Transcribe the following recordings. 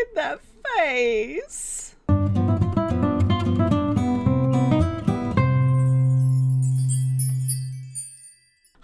at that face.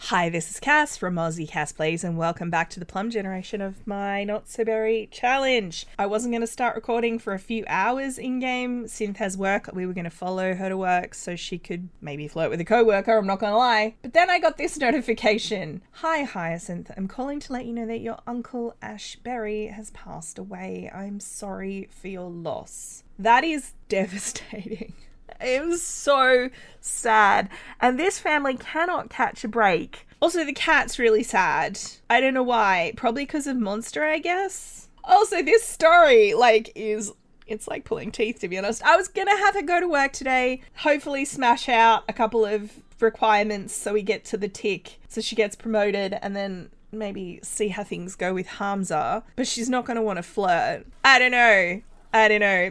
Hi, this is Cass from Aussie Cass Plays, and welcome back to the Plum generation of my Not So Berry challenge. I wasn't going to start recording for a few hours in-game. Synth has work. We were going to follow her to work so she could maybe flirt with a co-worker, I'm not going to lie. But then I got this notification. Hi, Hyacinth. I'm calling to let you know that your uncle Ash Berry has passed away. I'm sorry for your loss. That is devastating. It was so sad. And this family cannot catch a break. Also, the cat's really sad. I don't know why. Probably because of Monster, I guess. Also, this story, it's like pulling teeth, to be honest. I was going to have her go to work today, hopefully smash out a couple of requirements so we get to the tick, so she gets promoted, and then maybe see how things go with Hamza. But she's not going to want to flirt. I don't know.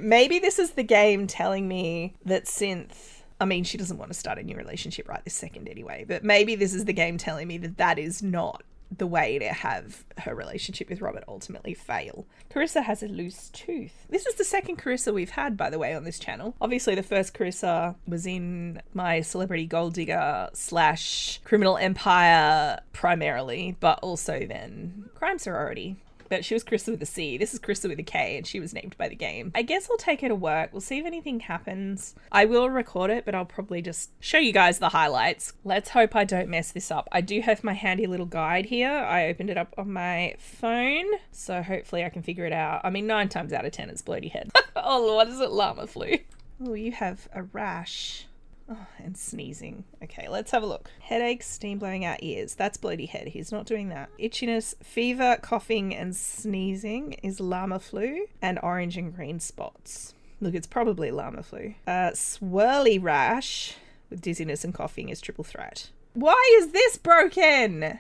Maybe this is the game telling me that Synth... I mean, she doesn't want to start a new relationship right this second anyway, but maybe this is the game telling me that that is not the way to have her relationship with Robert ultimately fail. Carissa has a loose tooth. This is the second Carissa we've had, by the way, on this channel. Obviously, the first Carissa was in my Celebrity Gold Digger / Criminal Empire primarily, but also then Crime Sorority. But she was Carissa with a C. This is Carissa with a K, and she was named by the game. I guess I'll take her to work. We'll see if anything happens. I will record it, but I'll probably just show you guys the highlights. Let's hope I don't mess this up. I do have my handy little guide here. I opened it up on my phone, so hopefully I can figure it out. I mean, 9 times out of 10 it's bloaty head. Oh, what is it? Llama flu. Oh, you have a rash. Oh, and sneezing. Okay, let's have a look. Headache, steam blowing out ears. That's bloaty head. He's not doing that. Itchiness, fever, coughing, and sneezing is llama flu, and orange and green spots. Look, it's probably llama flu. Swirly rash with dizziness and coughing is triple threat. Why is this broken?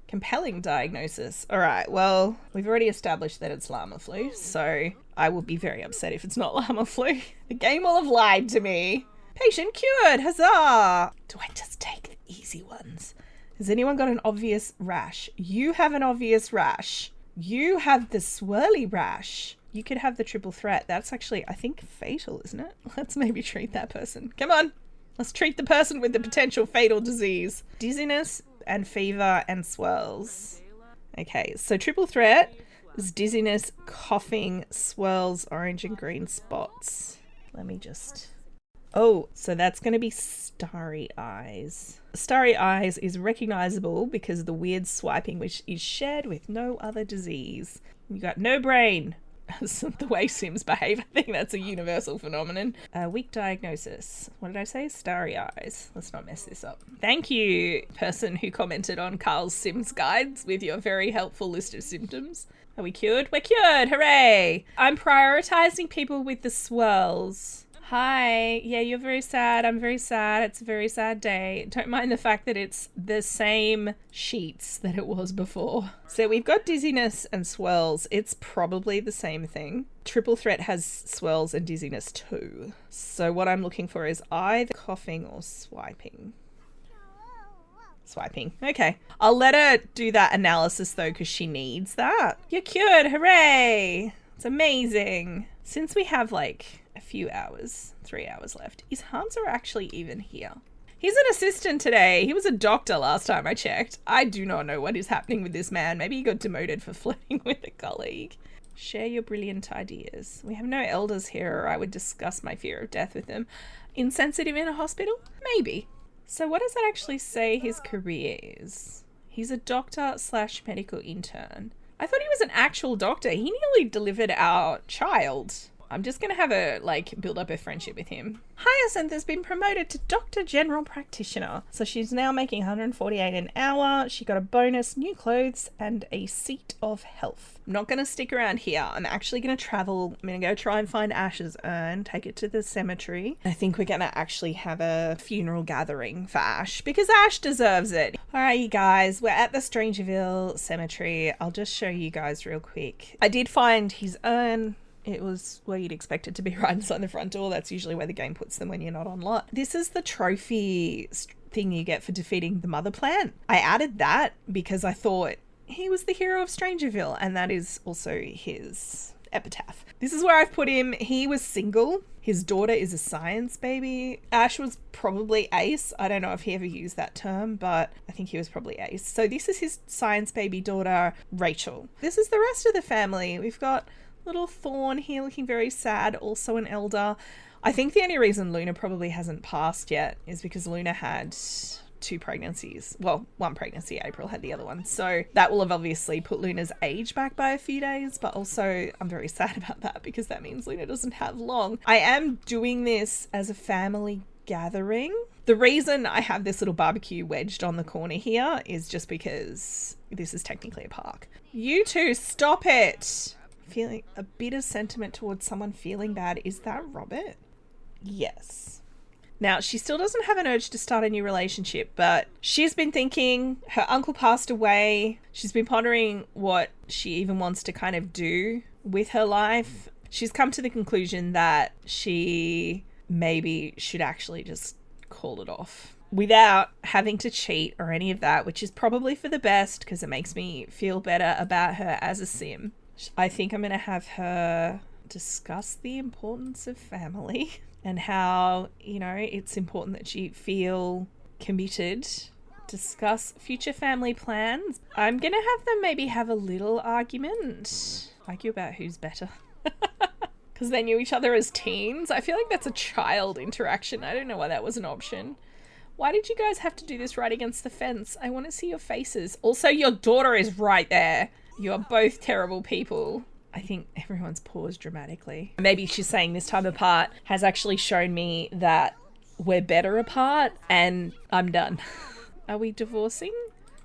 Compelling diagnosis. All right, well, we've already established that it's llama flu, so I will be very upset if it's not llama flu. The game will have lied to me. Patient cured! Huzzah! Do I just take the easy ones? Has anyone got an obvious rash? You have an obvious rash. You have the swirly rash. You could have the triple threat. That's actually, I think, fatal, isn't it? Let's maybe treat that person. Come on. Let's treat the person with the potential fatal disease. Dizziness and fever and swirls. Okay, so triple threat is dizziness, coughing, swirls, orange and green spots. Let me just... Oh, so that's going to be starry eyes. Starry eyes is recognizable because of the weird swiping which is shared with no other disease. You got no brain. That's the way Sims behave. I think that's a universal phenomenon. Weak diagnosis. What did I say? Starry eyes. Let's not mess this up. Thank you, person who commented on Carl's Sims guides with your very helpful list of symptoms. Are we cured? We're cured! Hooray! I'm prioritizing people with the swirls. Hi. Yeah, you're very sad. I'm very sad. It's a very sad day. Don't mind the fact that it's the same sheets that it was before. So we've got dizziness and swirls. It's probably the same thing. Triple threat has swirls and dizziness too. So what I'm looking for is either coughing or swiping. Swiping. Okay. I'll let her do that analysis though, because she needs that. You're cured. Hooray. It's amazing. Since we have like a few hours, 3 hours left, is Hamza actually even here? He's an assistant today. He was a doctor last time I checked. I do not know what is happening with this man. Maybe he got demoted for flirting with a colleague. Share your brilliant ideas. We have no elders here, or I would discuss my fear of death with them. Insensitive in a hospital? Maybe. So what does that actually say his career is? He's a doctor / medical intern. I thought he was an actual doctor. He nearly delivered our child. I'm just going to have a, build up a friendship with him. Hyacinth has been promoted to Doctor General Practitioner. So she's now making 148 an hour. She got a bonus, new clothes, and a seat of health. I'm not going to stick around here. I'm actually going to travel. I'm going to go try and find Ash's urn, take it to the cemetery. I think we're going to actually have a funeral gathering for Ash, because Ash deserves it. All right, you guys, we're at the Strangerville Cemetery. I'll just show you guys real quick. I did find his urn. It was where you'd expect it to be, right inside the front door. That's usually where the game puts them when you're not on lot. This is the trophy thing you get for defeating the mother plant. I added that because I thought he was the hero of Strangerville, and that is also his epitaph. This is where I've put him. He was single. His daughter is a science baby. Ash was probably ace. I don't know if he ever used that term, but I think he was probably ace. So this is his science baby daughter, Rachel. This is the rest of the family. We've got little Thorn here looking very sad, also an elder. I think the only reason Luna probably hasn't passed yet is because Luna had 2 pregnancies. Well, 1 pregnancy. April had the other one. So that will have obviously put Luna's age back by a few days, but also I'm very sad about that because that means Luna doesn't have long. I am doing this as a family gathering. The reason I have this little barbecue wedged on the corner here is just because this is technically a park. You two, stop it! Feeling a bit of sentiment towards someone feeling bad. Is that Robert? Yes. Now, she still doesn't have an urge to start a new relationship, but she's been thinking, her uncle passed away. She's been pondering what she even wants to kind of do with her life. She's come to the conclusion that she maybe should actually just call it off without having to cheat or any of that, which is probably for the best because it makes me feel better about her as a sim. I think I'm going to have her discuss the importance of family and how, you know, it's important that you feel committed. Discuss future family plans. I'm going to have them maybe have a little argument. Argue about who's better. Because they knew each other as teens. I feel like that's a child interaction. I don't know why that was an option. Why did you guys have to do this right against the fence? I want to see your faces. Also, your daughter is right there. You are both terrible people. I think everyone's paused dramatically. Maybe she's saying this time apart has actually shown me that we're better apart and I'm done. Are we divorcing?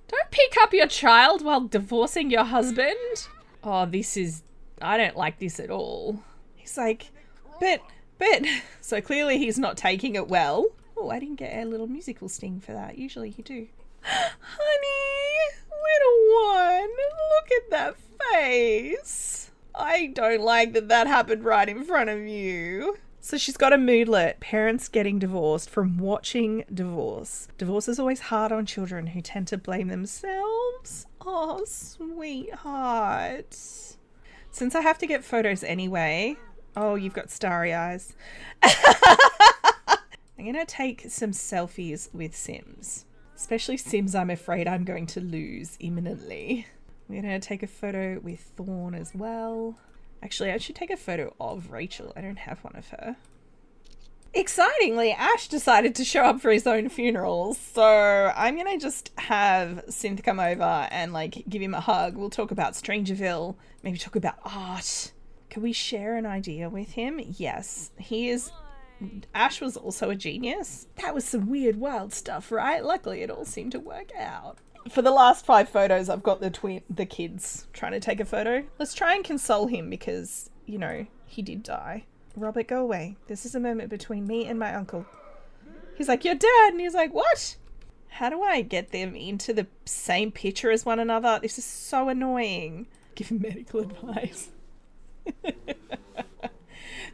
Don't pick up your child while divorcing your husband. Oh, I don't like this at all. He's like, but. So clearly he's not taking it well. Oh, I didn't get a little musical sting for that. Usually you do. Honey, little one, look at that face. I don't like that happened right in front of you. So she's got a moodlet. Parents getting divorced from watching divorce. Divorce is always hard on children who tend to blame themselves. Oh, sweetheart. Since I have to get photos anyway. Oh, you've got starry eyes. I'm going to take some selfies with Sims. Especially Sims I'm afraid I'm going to lose imminently. We're going to take a photo with Thorn as well. Actually, I should take a photo of Rachel. I don't have one of her. Excitingly, Ash decided to show up for his own funeral. So I'm going to just have Synth come over and like give him a hug. We'll talk about Strangerville. Maybe talk about art. Can we share an idea with him? Yes, he is. Ash was also a genius. That was some weird, wild stuff, right? Luckily, it all seemed to work out. For the last 5 photos, I've got the kids trying to take a photo. Let's try and console him because, you know, he did die. Robert, go away. This is a moment between me and my uncle. He's like, you're dead. And he's like, what? How do I get them into the same picture as one another? This is so annoying. Give him medical advice.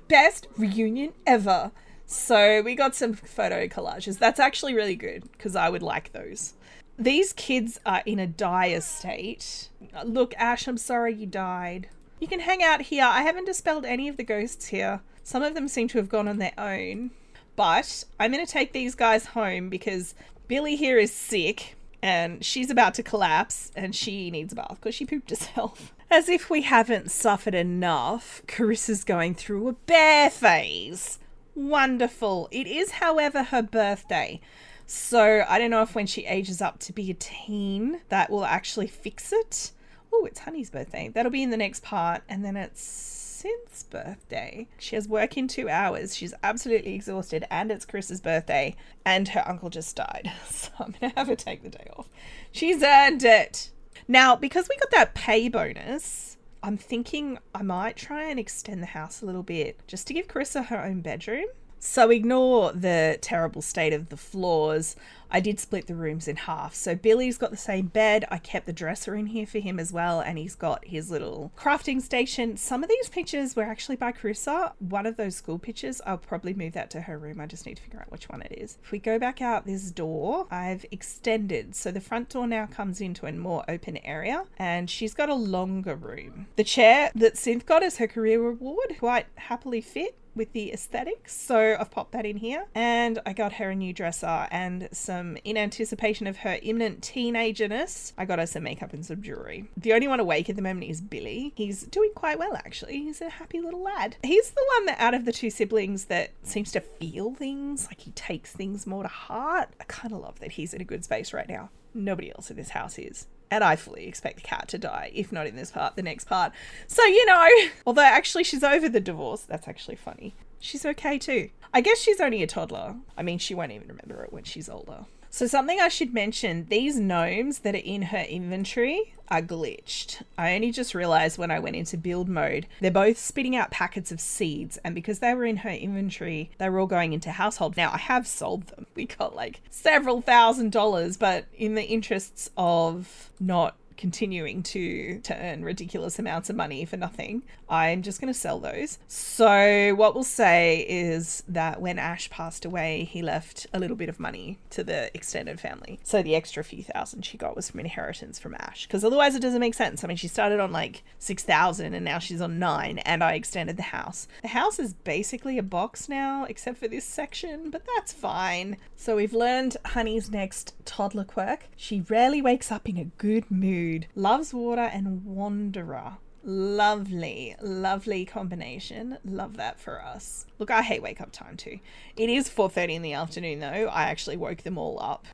Best reunion ever. So we got some photo collages. That's actually really good because I would like those. These kids are in a dire state. Look, Ash, I'm sorry you died. You can hang out here. I haven't dispelled any of the ghosts here. Some of them seem to have gone on their own. But I'm going to take these guys home because Billy here is sick and she's about to collapse and she needs a bath because she pooped herself. As if we haven't suffered enough, Carissa's going through a bear phase. Wonderful. It is, however, her birthday. So I don't know if when she ages up to be a teen, that will actually fix it. Oh, it's Honey's birthday. That'll be in the next part. And then it's Synth's birthday. She has work in 2 hours. She's absolutely exhausted. And it's Carissa's birthday. And her uncle just died. So I'm going to have her take the day off. She's earned it. Now, because we got that pay bonus, I'm thinking I might try and extend the house a little bit just to give Carissa her own bedroom. So ignore the terrible state of the floors. I did split the rooms in half. So Billy's got the same bed. I kept the dresser in here for him as well. And he's got his little crafting station. Some of these pictures were actually by Carissa. One of those school pictures, I'll probably move that to her room. I just need to figure out which one it is. If we go back out this door, I've extended. So the front door now comes into a more open area. And she's got a longer room. The chair that Synth got as her career reward quite happily fit with the aesthetics, so I've popped that in here. And I got her a new dresser and some, in anticipation of her imminent teenagerness, I got her some makeup and some jewelry. The only one awake at the moment is Billy. He's doing quite well, actually. He's a happy little lad. He's the one that out of the two siblings that seems to feel things, like he takes things more to heart. I kind of love that he's in a good space right now. Nobody else in this house is. And I fully expect the cat to die, if not in this part, the next part. So, you know, although actually she's over the divorce. That's actually funny. She's okay too. I guess she's only a toddler. I mean, she won't even remember it when she's older. So something I should mention, these gnomes that are in her inventory are glitched. I only just realized when I went into build mode, they're both spitting out packets of seeds. And because they were in her inventory, they were all going into household. Now I have sold them. We got like several $1,000s, but in the interests of not continuing to earn ridiculous amounts of money for nothing, I'm just going to sell those. So what we'll say is that when Ash passed away, he left a little bit of money to the extended family. So the extra few thousand she got was from inheritance from Ash, because otherwise it doesn't make sense. I mean, she started on like 6,000 and now she's on 9, and I extended the house. The house is basically a box now, except for this section, but that's fine. So we've learned Honey's next toddler quirk. She rarely wakes up in a good mood. Loves water and wanderer. Lovely, lovely combination. Love that for us. Look, I hate wake up time too. It is 4:30 in the afternoon though. I actually woke them all up.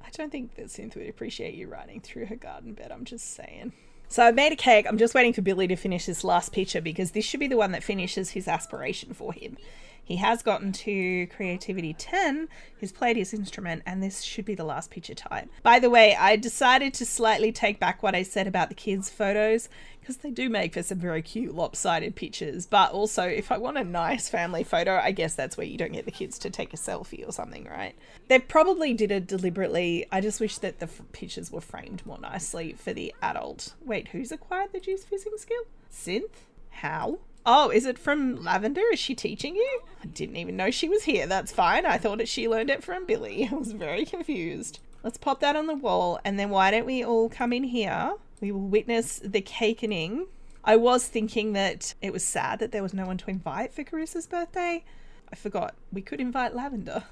I don't think that Synth would appreciate you riding through her garden bed. I'm just saying. So I made a cake. I'm just waiting for Billy to finish this last picture because this should be the one that finishes his aspiration for him. He has gotten to creativity 10, he's played his instrument, and this should be the last picture type. By the way, I decided to slightly take back what I said about the kids' photos, because they do make for some very cute lopsided pictures. But also, if I want a nice family photo, I guess that's where you don't get the kids to take a selfie or something, right? They probably did it deliberately. I just wish that the pictures were framed more nicely for the adult. Wait, who's acquired the juice fizzing skill? Synth? How? Oh, is it from Lavender? Is she teaching you? I didn't even know she was here. That's fine. I thought that she learned it from Billy. I was very confused. Let's pop that on the wall. And then why don't we all come in here? We will witness the cakening. I was thinking that it was sad that there was no one to invite for Carissa's birthday. I forgot. We could invite Lavender.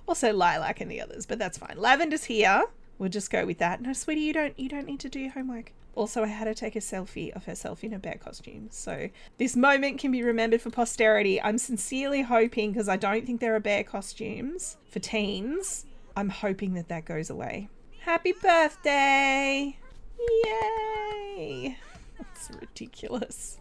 Also Lilac and the others, but that's fine. Lavender's here. We'll just go with that. No, sweetie, you don't need to do your homework. Also, I had her take a selfie of herself in a bear costume. So this moment can be remembered for posterity. I'm sincerely hoping, because I don't think there are bear costumes for teens, I'm hoping that that goes away. Happy birthday! Yay! That's ridiculous.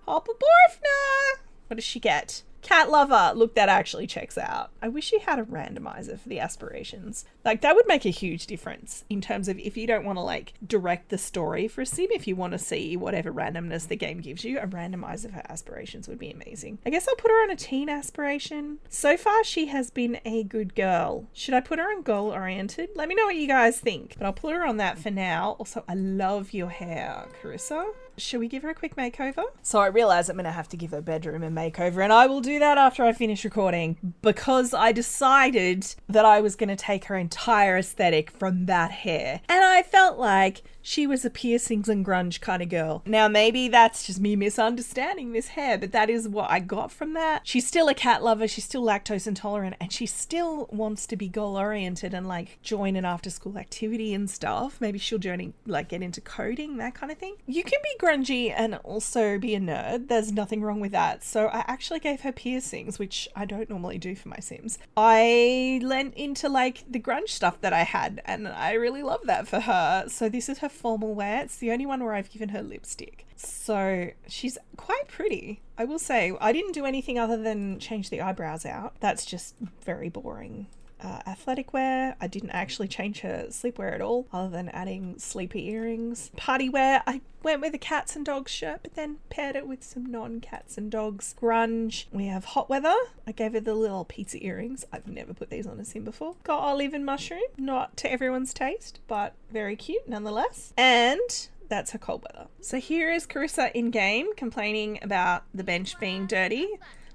Happy birthday! What does she get? Cat lover. Look, that actually checks out. I wish you had a randomizer for the aspirations. Like, that would make a huge difference in terms of if you don't want to, like, direct the story for a sim, if you want to see whatever randomness the game gives you, a randomizer for aspirations would be amazing. I guess I'll put her on a teen aspiration. So far, she has been a good girl. Should I put her on goal-oriented? Let me know what you guys think, but I'll put her on that for now. Also, I love your hair, Carissa. Should we give her a quick makeover? So I realize I'm going to have to give her bedroom a makeover, and I will do that after I finish recording, because I decided that I was going to take her entire aesthetic from that hair. And I felt like she was a piercings and grunge kind of girl. Now, maybe that's just me misunderstanding this hair, but that is what I got from that. She's still a cat lover. She's still lactose intolerant, and she still wants to be goal oriented and like join an after school activity and stuff. Maybe she'll join, like, get into coding, that kind of thing. You can be grungy and also be a nerd. There's nothing wrong with that. So I actually gave her piercings, which I don't normally do for my Sims. I lent into like the grunge stuff that I had, and I really love that for her. So this is her formal wear. It's the only one where I've given her lipstick. So she's quite pretty. I will say, I didn't do anything other than change the eyebrows out. That's just very boring. athletic wear. I didn't actually change her sleepwear at all, other than adding sleepy earrings. Party wear, I went with a cats and dogs shirt, but then paired it with some non-cats and dogs grunge. We have hot weather. I gave her the little pizza earrings. I've never put these on a sim before. Got olive and mushroom. Not to everyone's taste, but very cute nonetheless. And that's her cold weather. So here is Carissa in game complaining about the bench being dirty.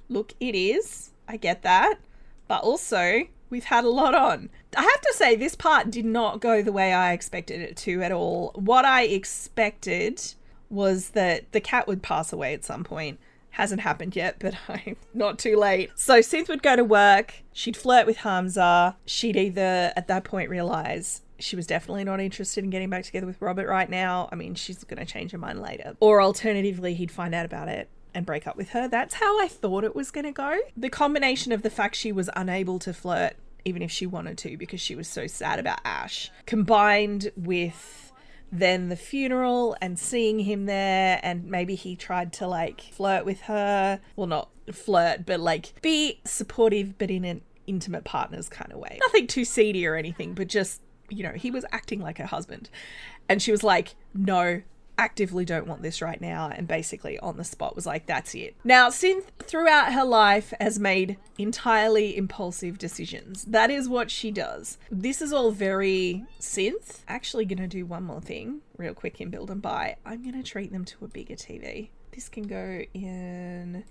Look, it is. I get that. But also, we've had a lot on. I have to say, this part did not go the way I expected it to at all. What I expected was that the cat would pass away at some point. Hasn't happened yet, but I'm not too late. So Synth would go to work. She'd flirt with Hamza. She'd either, at that point, realise she was definitely not interested in getting back together with Robert right now. I mean, she's going to change her mind later. Or alternatively, he'd find out about it and break up with her. That's how I thought it was going to go. The combination of the fact she was unable to flirt even if she wanted to because she was so sad about Ash, combined with then the funeral and seeing him there, and maybe he tried to like flirt with her. Well, not flirt, but like be supportive but in an intimate partner's kind of way. Nothing too seedy or anything, but just, you know, he was acting like her husband. And she was like, no, actively don't want this right now, and basically on the spot was like, that's it. Now, Synth throughout her life has made entirely impulsive decisions. That is what she does. This is all very Synth. Actually gonna do one more thing real quick in Build and Buy. I'm gonna treat them to a bigger TV. This can go in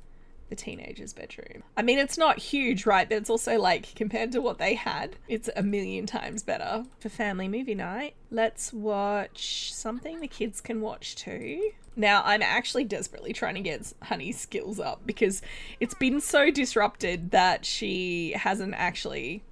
the teenager's bedroom. I mean, it's not huge, right? But it's also like, compared to what they had, it's a million times better. For family movie night, let's watch something the kids can watch too. Now, I'm actually desperately trying to get Honey's skills up because it's been so disrupted that she hasn't actually,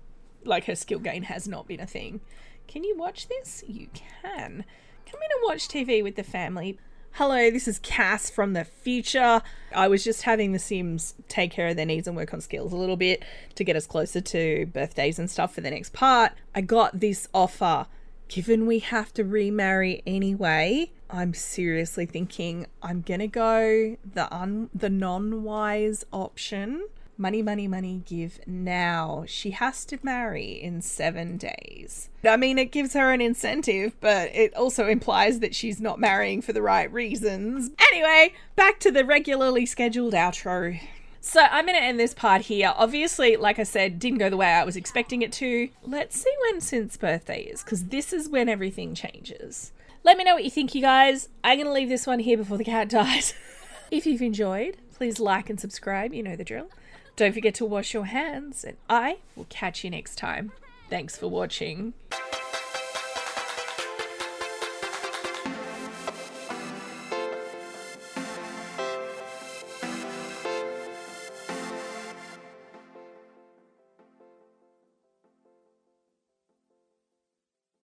like, her skill gain has not been a thing. Can you watch this? You can. Come in and watch TV with the family. Hello, this is Cass from the future. I was just having the Sims take care of their needs and work on skills a little bit to get us closer to birthdays and stuff for the next part. I got this offer. Given we have to remarry anyway, I'm seriously thinking I'm gonna go the non-wise option. Money, money, money, give now. She has to marry in 7 days. I mean, it gives her an incentive, but it also implies that she's not marrying for the right reasons. Anyway, back to the regularly scheduled outro. So I'm going to end this part here. Obviously, like I said, didn't go the way I was expecting it to. Let's see when Synth's birthday is, because this is when everything changes. Let me know what you think, you guys. I'm going to leave this one here before the cat dies. If you've enjoyed, please like and subscribe. You know the drill. Don't forget to wash your hands, and I will catch you next time. Thanks for watching.